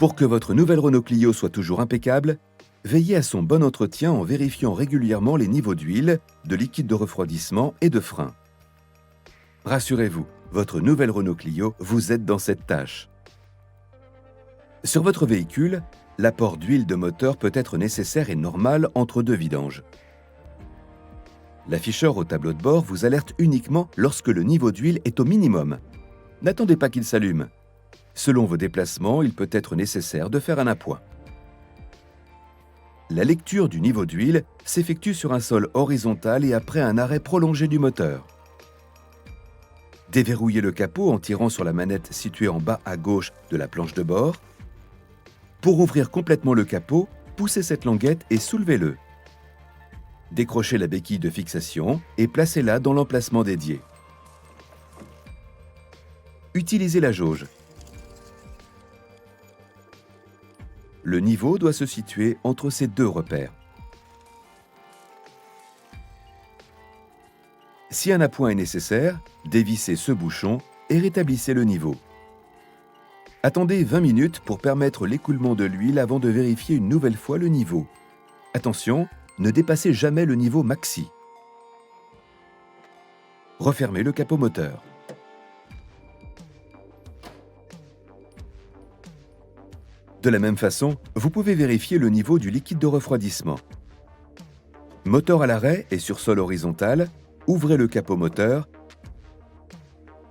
Pour que votre nouvelle Renault Clio soit toujours impeccable, veillez à son bon entretien en vérifiant régulièrement les niveaux d'huile, de liquide de refroidissement et de frein. Rassurez-vous, votre nouvelle Renault Clio vous aide dans cette tâche. Sur votre véhicule, l'apport d'huile de moteur peut être nécessaire et normal entre deux vidanges. L'afficheur au tableau de bord vous alerte uniquement lorsque le niveau d'huile est au minimum. N'attendez pas qu'il s'allume. Selon vos déplacements, il peut être nécessaire de faire un appoint. La lecture du niveau d'huile s'effectue sur un sol horizontal et après un arrêt prolongé du moteur. Déverrouillez le capot en tirant sur la manette située en bas à gauche de la planche de bord. Pour ouvrir complètement le capot, poussez cette languette et soulevez-le. Décrochez la béquille de fixation et placez-la dans l'emplacement dédié. Utilisez la jauge. Le niveau doit se situer entre ces deux repères. Si un appoint est nécessaire, dévissez ce bouchon et rétablissez le niveau. Attendez 20 minutes pour permettre l'écoulement de l'huile avant de vérifier une nouvelle fois le niveau. Attention, ne dépassez jamais le niveau maxi. Refermez le capot moteur. De la même façon, vous pouvez vérifier le niveau du liquide de refroidissement. Moteur à l'arrêt et sur sol horizontal, ouvrez le capot moteur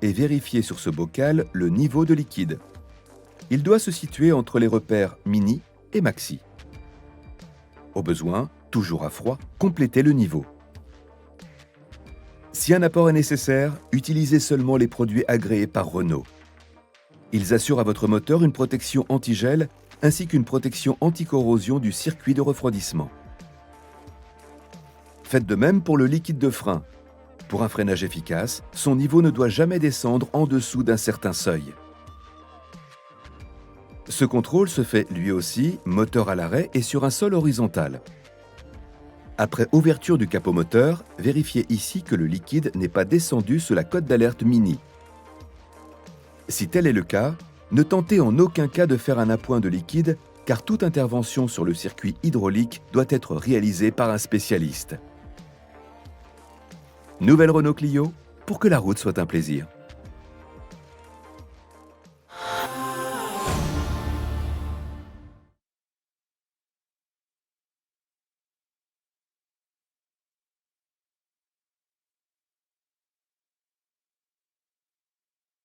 et vérifiez sur ce bocal le niveau de liquide. Il doit se situer entre les repères mini et maxi. Au besoin, toujours à froid, complétez le niveau. Si un apport est nécessaire, utilisez seulement les produits agréés par Renault. Ils assurent à votre moteur une protection anti-gel ainsi qu'une protection anti-corrosion du circuit de refroidissement. Faites de même pour le liquide de frein. Pour un freinage efficace, son niveau ne doit jamais descendre en dessous d'un certain seuil. Ce contrôle se fait lui aussi, moteur à l'arrêt et sur un sol horizontal. Après ouverture du capot moteur, vérifiez ici que le liquide n'est pas descendu sous la cote d'alerte mini. Si tel est le cas, ne tentez en aucun cas de faire un appoint de liquide car toute intervention sur le circuit hydraulique doit être réalisée par un spécialiste. Nouvelle Renault Clio, pour que la route soit un plaisir.